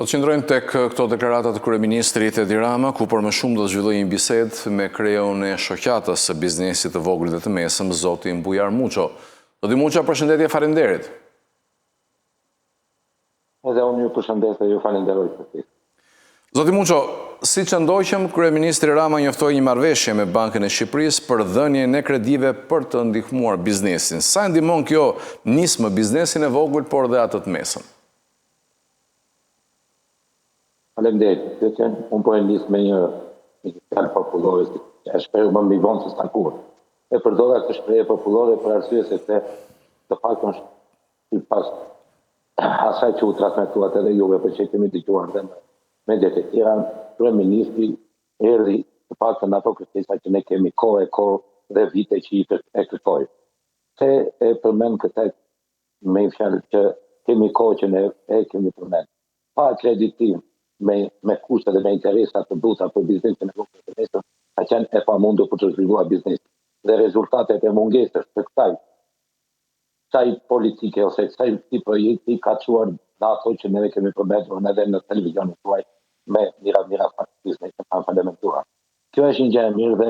Do të qëndrojmë tek këto deklaratat të kryeministrit Edi Rama, ku për më shumë do të zhvillojë një bisedë me kreun e shoqatës së biznesit të vogël dhe të mesëm, zoti Mbujar Muço. Zoti Muço, përshëndetje, faleminderit. Edhe unë ju përshëndes dhe ju falenderoj për këtë. Zoti Muço, si që ndoqëm, kryeministri Rama njoftoi një marrëveshje me Bankën e Shqipërisë për dhënien e kredive për të ndihmuar biznesin. Sa ndihmon kjo nismë biznesin e vogël, por dhe atë të mesëm? Faleminderit. Unë po e nis me një fjalë popullore, që e shpreh më mbi vonë se sa kur. E përdora këtë shprehje popullore për arsye se të paktën sipas asaj që u transmetuat edhe juve, për që kemi dëgjuar dhe në mediat e tjera, kryeministri erdhi të paktën ato kërkesa që ne kemi kohë dhe vite që i kërkojmë. Se e përmend këtë me fjalë që kemi kohë që ne e kemi përmend. Pa kreditim me kushte dhe me interesa të buta për biznesin e vogël të mesëm, ka qenë e pamundur për të zhvilluar biznesin. Dhe rezultatet e mungesës të kësaj politike ose kësaj projekti ka çuar në ato që ne kemi përmendur edhe në televizionin tuaj me mira biznesin pa fundamentuar. Kjo është një gjë e mirë dhe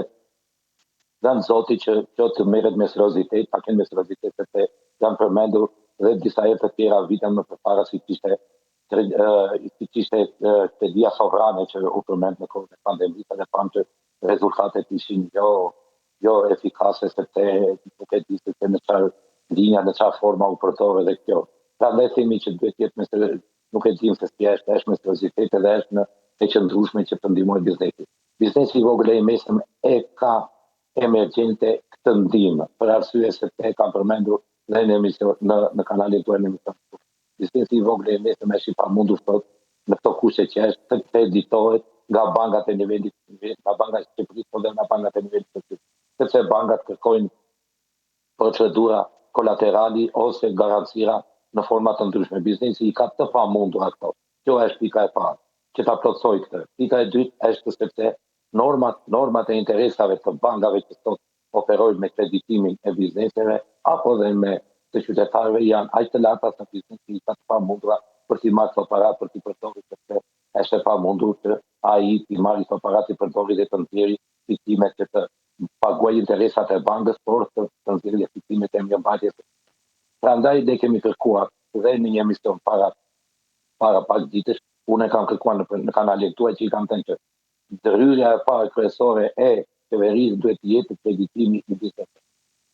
dhan zoti që kjo të merret me seriozitet, pa kënë me seriozitet sepse janë përmendur dhe disa herë të tjera vitën më përpara si kishte kredia sovrane që u përmend në kohën e pandemisë dhe pamë që rezultatet ishin jo efikase sepse nuk e di se në çfarë linja, në çfarë forma u përdor edhe kjo. Prandaj themi që duhet jetë me nuk e dim se si është me seriozitet edhe është në e qëndrueshme që të ndihmojë biznesin. Biznesi i vogël e mesëm e ka emergjente këtë ndihmë, për arsye se e kam përmendur dhe në kanalin tuaj në emision. Biznesi i vogël e mesëm është i pamundur sot në këto kushte që është të kreditohet nga bankat e nivelit, nga bankat e Shqipërisë, por dhe nga bankat e nivelit të tjerë. Sepse bankat kërkojnë procedura kolaterali ose garancira në forma të ndryshme. Biznesi i ka të pamundur ato. Kjo është pika e parë, që ta plotësoj këtë. Pika e dytë është sepse normat e interesave të bankave që sot operojnë me kreditimin e bizneseve apo dhe me të qytetarëve janë aq të larta sa biznesi i ka të pamundura për t'i marrë këto para për t'i përdorur sepse është e pamundur që ai t'i marrë këto para t'i përdorë dhe të nxjerrë fikimet që të paguajë interesat e bankës, por të nxjerrë fikimet e mirëmbajtjes. Prandaj ne kemi kërkuar dhe në një emision para pak ditësh, unë kam kërkuar në kanalin tuaj që i kam thënë që ndryrja e parë kryesore e qeverisë duhet të jetë kreditimi i biznesit.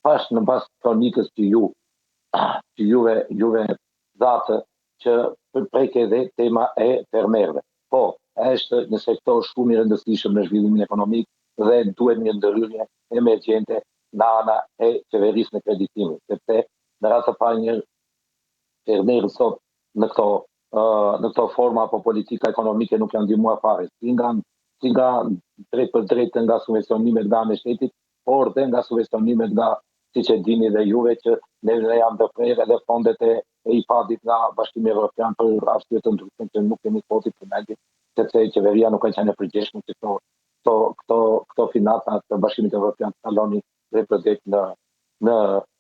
Pas në bas kronikës që juve dhatë që përpreke dhe tema e fermerëve. Po, është një sektor shumë i rëndësishëm në zhvillimin ekonomik dhe duhet një ndërhyrje emergjente në ana e qeverisë në kreditimit, sepse në rast të parë një fermerë sot në këto forma apo politika ekonomike nuk janë ndihmuar fare, si nga drejt për drejt nga subvencionimet nga ana e shtetit, por dhe nga subvencionimet nga siç e dini dhe juve që ne jam ndërprerë edhe fondet e IPAD-it nga Bashkimi Evropian për arsye të ndryshme që nuk kemi kohë të përmendim, sepse qeveria nuk ka qenë e përgjegjshme që këto financa të Bashkimit Evropian të kalonin drejt për drejt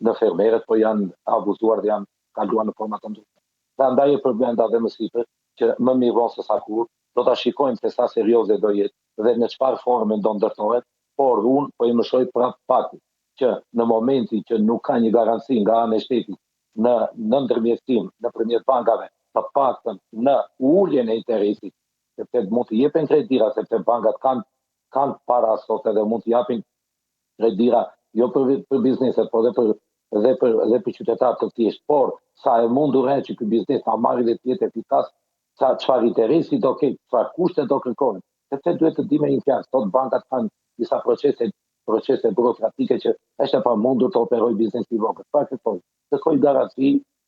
në fermerët, po janë abuzuar dhe janë kaluar në forma të ndryshme. Prandaj e përmenda dhe më sipër që më mirë vonë se sa kur do ta shikojmë se sa serioze do jetë dhe në çfarë forme do ndërtohet, por unë po i mësoj prapë faktin që në momentin që nuk ka një garanci nga ana e shtetit në ndërmjetësim nëpërmjet bankave, të paktën në uljen e interesit, sepse mund të jepen kredira, sepse bankat kanë para sot edhe mund të japin kredira jo për bizneset, por dhe për qytetarët të thjeshtë, por sa e mundur që ky biznes ta marrë dhe të jetë efikas, sa çfarë interesi do ketë, çfarë kushte do kërkojnë, sepse duhet të dimë një fjalë, sot bankat kanë disa procese burokratike që është e pamundur të operojë biznesi i vogël. Çfarë kërkojnë? Kërkojnë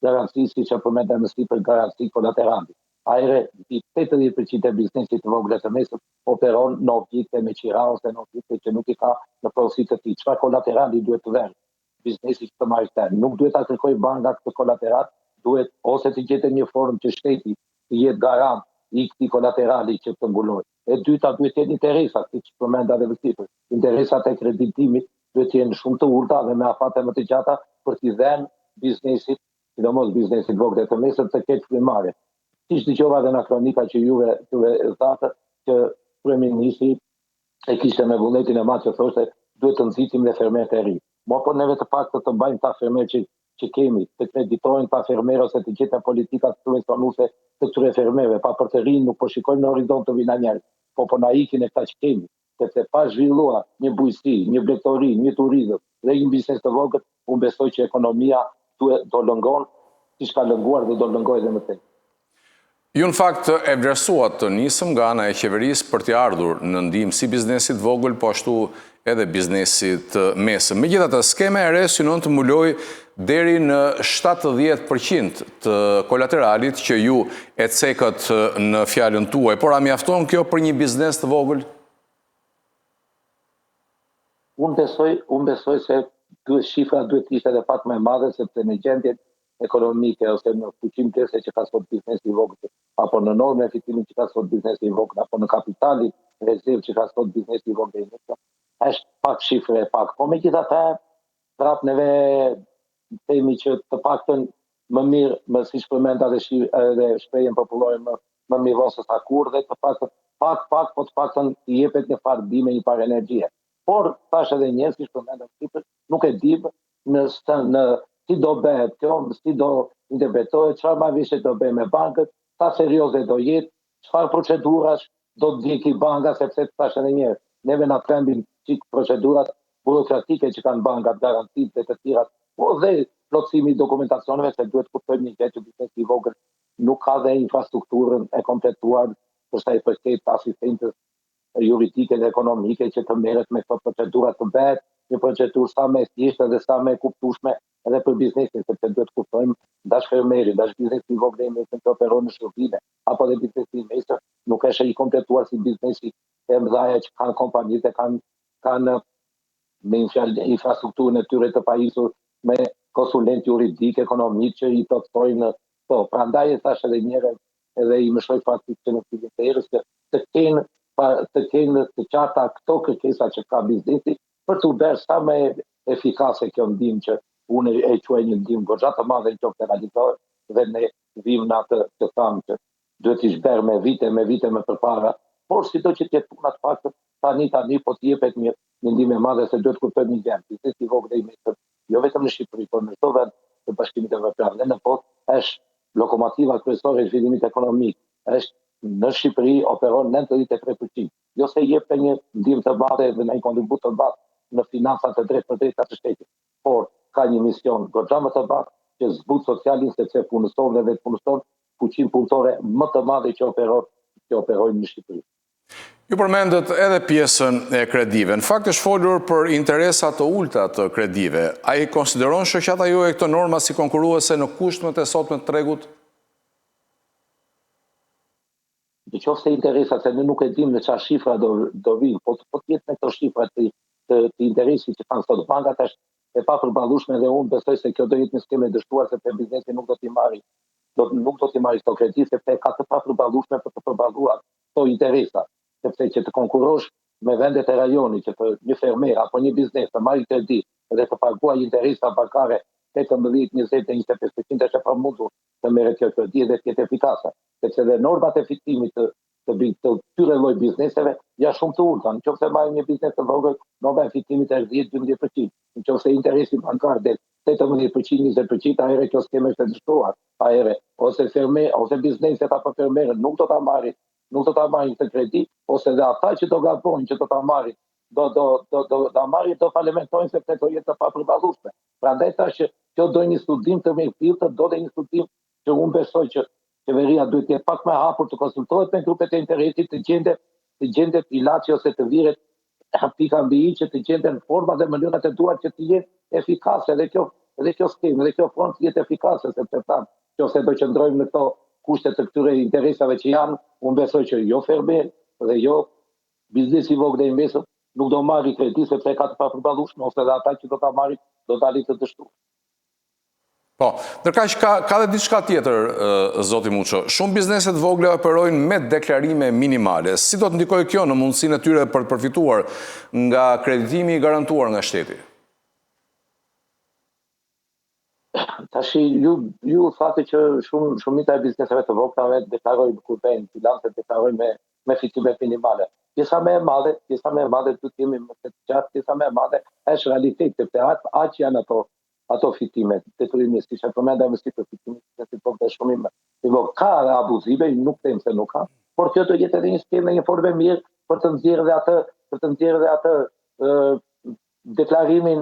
garanci siç e përmendëm më sipër, garanci kolaterale. Ajre, 80% e biznesit të vogël të mesëm operon në objekte me qira ose në objekte që nuk i ka në porosit të tij. Çfarë kolaterali duhet të vënë? Biznesi që të marrë këtë. Nuk duhet ta kërkojë banka këtë kolateral, duhet ose të gjetë një formë që shteti të jetë garant i këtij kolaterali që të mbulojë. E dyta duhet të jetë interesat, siç përmenda edhe më sipër. Interesat e kreditimit duhet të jenë shumë të ulta dhe me afate më të gjata për t'i dhënë biznesit, sidomos biznesit vogël të mesëm të ketë frymëmarrje. siç dëgjova edhe në kronika që juve thatë që kryeministri e kishte me vullnetin e madh që thoshte duhet të nxitim dhe fermerët e ri. Po neve të paktën të mbajmë ta fermerë që kemi, të kreditojnë ta fermerë ose të gjetën politikat subvencionuese të këtyre fermerëve, pa për të rinë nuk po shikojmë në horizont të vina njerëz, po na ikin e këta që kemi, sepse pa zhvilluar një bujqësi, një blegtori, një turizëm dhe një biznes të vogël, unë besoj që ekonomia do lëngon, siç ka lënguar dhe do lëngojë edhe më tej. Ju në fakt e vlerësuat të nisëm nga ana e qeverisë për të ardhur në ndihmë si biznesit vogël, po ashtu edhe biznesit mesëm. Megjithatë, skema e re synon të mbulojë deri në 70% të kolateralit që ju e cekët në fjalën tuaj, por a mjafton kjo për një biznes të vogël? Unë besoj se shifra duhet të ishte edhe pak më e madhe, sepse në gjendjen ekonomike ose në fuqim tërse që ka sot biznesi i vogël, apo në normën e fitimin që ka sot biznesi i vogël, apo në kapitalin rezervë që ka sot biznesi i vogël, është pak shifre e pak. Po megjithatë, prap neve themi që të paktën më mirë, më siç përmenda dhe shprehjen popullore më mirë vonë se sa kurrë, dhe të paktën pak, po të paktën i jepet një farë ndihmë, një farë energjie. Por tash edhe njerëz që përmendën tipër, nuk e di në si do bëhet kjo, si do interpretohet, çfarë marrëveshje do bëjë me bankët, sa serioze do jetë, çfarë procedurash do të ndjeki banka, sepse tash edhe njerëz neve na trembin çik procedurat burokratike që kanë bankat, garantitë dhe të tjera, po dhe plotësimi i dokumentacioneve, se duhet kuptojmë një gjë që biznesi i vogël nuk ka dhe infrastrukturën e kompletuar për sa i përket asistentës juridike dhe ekonomike që të merret me këto procedura, të bëhet një procedurë sa më e thjeshtë dhe sa më e kuptueshme edhe për biznesin, sepse duhet kuptojmë dash fermeri, dash biznesi i vogël që operon në shërbime, apo dhe biznesi i mesëm, nuk është i kompletuar si biznesi e mëdha që kanë kompanitë, kanë me infrastrukturën e tyre të pajisur me konsulent juridik, ekonomik që i plotësojnë to. Prandaj e thash edhe një herë, edhe i mësoj faktikisht që në fillim të erës të kenë të qarta këto kërkesa që ka biznesi për të bërë sa më efikase kjo ndihmë që unë e quaj një ndihmë goxha të madhe në qoftë realizohet, dhe ne vim në atë të thamë që duhet ish bërë me vite më përpara, por sido që t'jetë puna të paktën tani po t'jepet një ndihmë e madhe, se duhet kuptojmë një gjë. Biznesi i vogël i mesëm, jo vetëm në Shqipëri, por në çdo vend të Bashkimit Evropian dhe në botë është lokomotiva kryesore e zhvillimit ekonomik. Është në Shqipëri operon 93%. Jo se jep një ndihmë të madhe dhe një kontribut të madh në finansat e drejta të shtetit, por ka një mision goxha më të madh që zbut socialin, sepse punëtorët dhe punëtorët fuqinë punëtore më të madhe që operojnë në Shqipëri. Ju përmendët edhe pjesën e kredive. Në fakt është folur për interesat të ulta të kredive. A i konsideron shoqata juaj këto norma si konkurruese në kushtmet e sotme të tregut? Në qoftë se interesat, se ne nuk e dim në çfarë shifra do vinë, po të jetë me këto shifra të interesit që kanë sot bankat, është e papërballueshme, dhe unë besoj se kjo do jetë një skemë e dështuar, sepse biznesi nuk do t'i marrë këto kredi, sepse ka të papërballueshme për të përballuar këto interesa, sepse që të konkurrosh me vendet e rajonit, që të një fermer apo një biznes të marrë kredi dhe të paguaj interesa bankare 18, 20 dhe 25% është e pamundur të merret kjo kredi dhe të jetë efikase, sepse dhe normat e fitimit të këtyre lloj bizneseve janë shumë të ulta. Nëse marrim një biznes të vogël, norma e fitimit është 10-12%. Nëse interesi bankar del 18%, 20%, atëherë kjo skemë është e dështuar. Atëherë ose fermer ose bizneset apo fermerët nuk do ta marrin këtë kredi, ose dhe ata që do gabojnë që do ta marrin do falimentojnë, sepse do jetë të papërballueshme. Prandaj tash kjo do një studim të mirëfillt, do dhe një studim që unë besoj që qeveria duhet të jetë pak më hapur, të konsultohet me grupet e interesit, të gjendet ilaçi ose të viret pika mbi i, që të gjendet forma dhe mënyrat e duar që të jetë efikase, dhe kjo skemë, dhe kjo front të jetë efikase, sepse tham, nëse do qëndrojmë në këto kushte të këtyre interesave që janë, unë besoj që jo fermer dhe jo biznesi i vogël dhe i mesëm nuk do marrë kredi, sepse ka të papërballueshme, ose dhe ata që do ta marrin do dalin të dështuar. Po, ndërkaq ka dhe diçka tjetër, zoti Muço. Shumë bizneset vogle operojnë me deklarime minimale. Si do të ndikojë kjo në mundësinë e tyre për të përfituar nga kreditimi i garantuar nga shteti? Tash ju thate që shumica e bizneseve të vogla deklarojnë kur bëjnë bilancet, deklarojnë me fitime minimale. Pjesa më e madhe do të jemi më të gjatë, pjesa më e madhe është realiteti, aq janë ato fitime, detyrimisht, që përmenda me si të fitimin, si po të shumim. Ka abuzive, nuk them se nuk ka, por kjo do jetë edhe një skemë, një formë mirë për të nxjerrë dhe atë deklarimin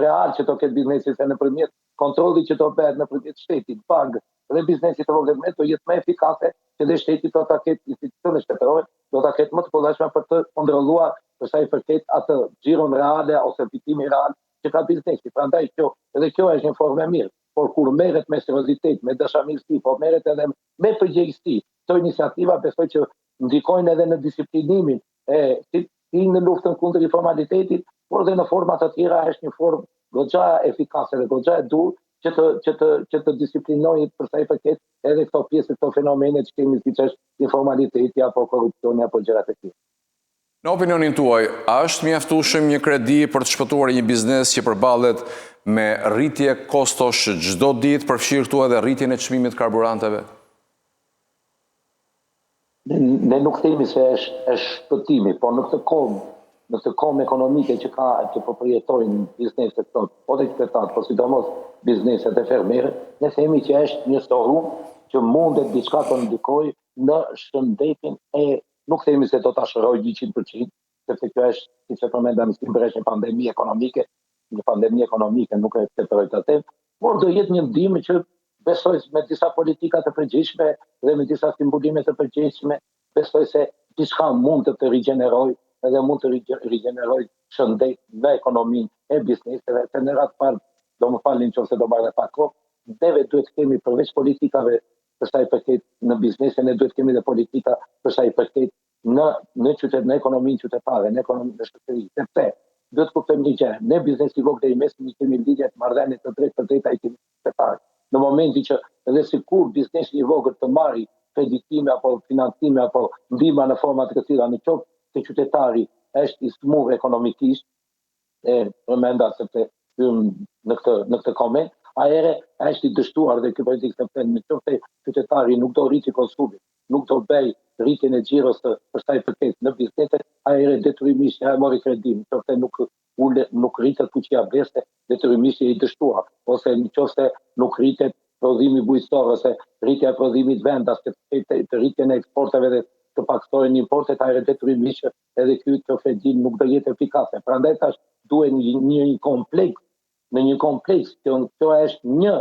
real që do ketë biznesi, se nëpërmjet kontrolli që do bëhet nëpërmjet shtetit, bankë dhe biznesit të vogël do jetë më efikase, që dhe shteti do ta ketë institucionet shtetërore, do ta ketë më të posaçme për të kontrolluar për sa i përket atë xhiron reale ose fitimin real që ka biznesi. Prandaj kjo është një formë e mirë, por kur merret me seriozitet, me dashamirësi, po merret edhe me përgjegjësi, këto iniciativa besoj që ndikojnë edhe në disiplinimin në luftën kundër informalitetit, por dhe në forma të tjera është një formë goxha efikase dhe goxha e dur që të disiplinojë për sa i përket edhe këto pjesë, këto fenomene që kemi, siç është informaliteti apo korrupsioni apo gjërat e tjera. Në opinionin tuaj, a është mjaftueshëm një kredi për të shpëtuar një biznes që përballet me rritje kostosh çdo ditë, përfshirë këtu edhe rritjen e çmimit të karburanteve? Ne nuk themi se është shpëtimi, por në këtë kohë ekonomike që po përjetojnë bizneset tonë, po dhe qytetarët, po sidomos bizneset e fermerët, ne themi që është një storum që mundet diçka të ndikojë në shëndetin nuk themi se do ta shërojë 100%, sepse kjo është, siç e përmendëm, një pandemi ekonomike, nuk e tetëroj të them, por do jetë një ndihmë që besoj me disa politika të përgjithshme dhe me disa stimbulime të përgjithshme, besoj se diçka mund të rigjenerojë edhe mund të rigjenerojë shëndet në ekonominë e bizneseve, se në radhë parë, do më falni nëse do marrë pak kohë, neve duhet të kemi përveç politikave për sa i përket në biznesin, ne duhet të kemi dhe politika për sa i përket në ekonominë qytetare, në ekonominë në shoqëri. Sepse duhet të kuptojmë një gjë, ne biznesi i vogël dhe i mesëm i kemi lidhje të marrëdhënie të drejtë për drejta i kemi qytetarë. Në momentin që edhe sikur biznesi i vogël të marrë kreditime apo financime apo ndihma në forma të këtyra në qoftë se qytetari është i smur ekonomikisht, përmenda sepse në këtë koment, ajere është i dështuar dhe ky politik sepse në qoftë se qytetari nuk do rriti konsumin, nuk do bëj rritjen e xhiros për sa i përket në bizneset, ajere detyrimisht mori kredi, në qoftë se nuk rritet fuqia breste, detyrimisht i dështuar, ose në qoftë se nuk rritet prodhimi bujqësor ose rritja e prodhimit vendas, të rritjen e eksporteve dhe të paksohen importet, ajre detyrimisht edhe ky kredi nuk do jetë efikase. Prandaj tash duhet një kompleks, në një kompleks, kjo është një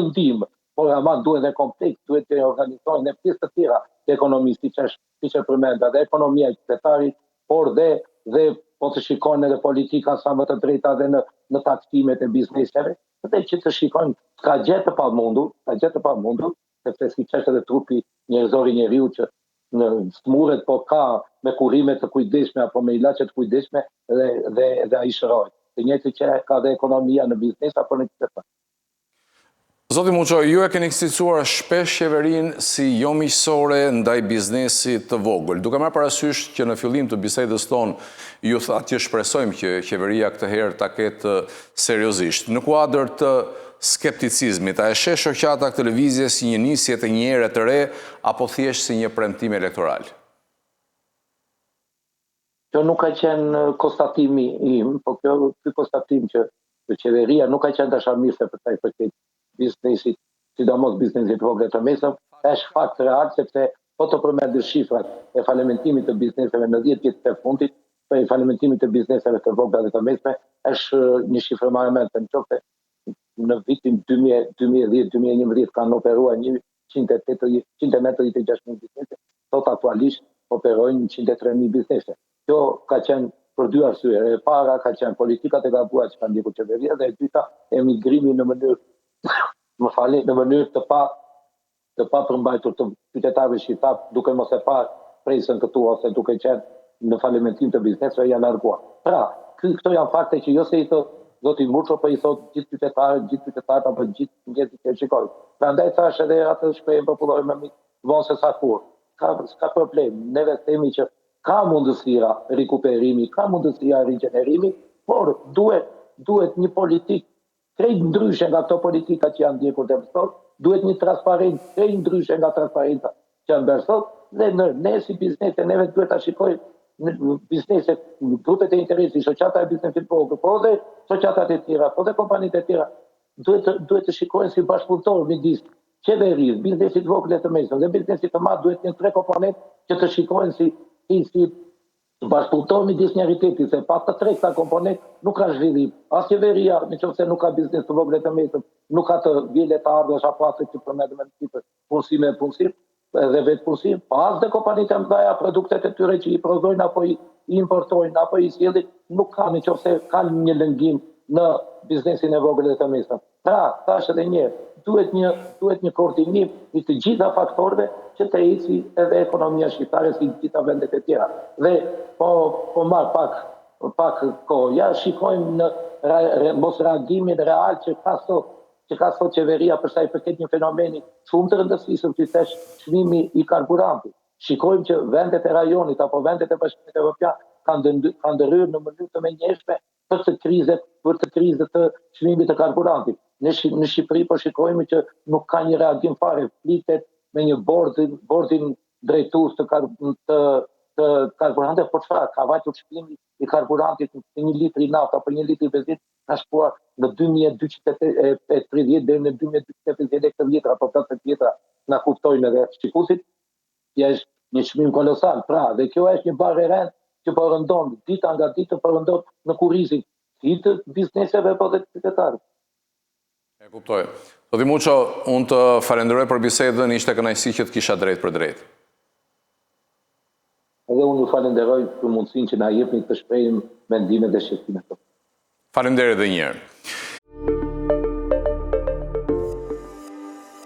ndihmë, por ama duhet dhe kompleks, duhet të organizohen në pjesë të tjera të ekonomisë, siç e përmenda, dhe ekonomia e qytetarit, por dhe po të shikojnë edhe politika sa më të drejta dhe në taksimet e bizneseve, dhe që të shikojnë ka gjë të pamundur, sepse siç është edhe trupi njerëzor i njeriu që në smuret, po ka me kurime të kujdesshme apo me ilaçe të kujdesshme dhe ai shërohet. Të njëjtë që ka dhe ekonomia në biznes apo në qytet. Zoti Muço, ju e keni cilësuar shpesh qeverinë si jo miqësore ndaj biznesit të vogël. Duke marrë parasysh që në fillim të bisedës tonë ju thatë që shpresojmë që qeveria këtë herë ta ketë seriozisht. Në kuadër të skepticizmit, a e sheh shoqata këtë lëvizje si një nisje të një ere të re apo thjesht si një premtim elektoral? Kjo nuk ka qenë konstatimi im, po ky konstatim që qeveria nuk ka qenë dashamirëse për sa i përket biznesit, sidomos biznesit vogël të mesëm, është fakt real sepse po të përmendim shifrat e falimentimit të bizneseve në 10 vjet të fundit, e falimentimit të bizneseve të vogla dhe të mesme, është një shifër më e madhe, nëse në vitin 2010-2011 kanë operuar 186.000 biznese, sot aktualisht operojnë 103.000 biznese. Kjo ka qenë për dy arsye. E para ka qenë politikat e gabuara që kanë ndjekur qeveria dhe e dyta emigrimi në mënyrë të pa përmbajtur të qytetarëve shqiptar, duke mos e parë presën këtu ose duke qenë në falimentim të bizneseve janë larguar. Pra, këto janë fakte që jo se i thot zoti Muço, po i thot gjithë qytetarët apo gjithë njerëzit që shikojnë. Prandaj thash edhe atë shprehje popullore më vonë se sa kur. Ka problem. Neve themi që ka mundësira rikuperimi, ka mundësira rigjenerimi, por duhet duhet një politikë krejt ndryshe nga ato politika që janë ndjekur deri sot, duhet një transparencë krejt ndryshe nga transparenca që janë bërë sot, dhe ne si biznese neve duhet ta shikojmë në biznese, grupet e interesi, shoqata e biznesit vogël, po dhe shoqatat e tjera, po dhe kompanitë e tjera, duhet të shikojnë si bashkëpunëtor midis qeverisë, biznesit vogël e të mesëm dhe biznesit të madh, duhet një tre komponentë që të shikojnë si bashkëpunëtor midis njëri tjetrit, se pa të tre këta komponentë nuk ka zhvillim. As qeveria, nëse nuk ka biznes të vogël e të mesëm, nuk ka të vjelet të ardhësh apo ato që përmendet me tipë punësim dhe vetë punësim, pas dhe kompanitë e mëdha, produktet e tyre që i prodhojnë apo i importojnë apo i sjellin, nuk ka nëse ka një lëngim në biznesin e vogël dhe të mesëm. Pra, tash edhe një duhet një koordinim i të gjitha faktorëve që të eci edhe ekonomia shqiptare si gjitha vendet e tjera. Dhe po marr pak kohë, ja shikojmë në mos reagimin real që ka sot qeveria për sa i përket një fenomeni shumë të rëndësishëm që është çmimi i karburantit. Shikojmë që vendet e rajonit apo vendet e Bashkimit Evropian kanë ndërhyrë në mënyrë të menjëhershme për të krizët të çmimit të karburantit. Në Shqipëri po shikojmë që nuk ka një reagim fare, flitet me një bordin drejtues të karburantit, por çfarë? Ka vajtur çmimi i karburantit në 1 litër naftë apo 1 litër benzinë ka shkuar në 2230 deri në 2250 lekë litër apo 40 letra, na kuptojnë edhe shqiptarët. Kjo është një çmim kolosal. Pra, dhe kjo është një barë e rëndë që po rëndon dita nga ditë, po rëndon në kurrizin të bizneseve po dhe të qytetarëve. E kuptoj. Zoti Muço, unë të falenderoj për bisedën, ishte kënaqësi që të kisha drejt për drejt. Edhe unë ju falenderoj për mundësinë që na jepni të shprehim mendimet dhe shqetësimet. Faleminderit edhe një herë.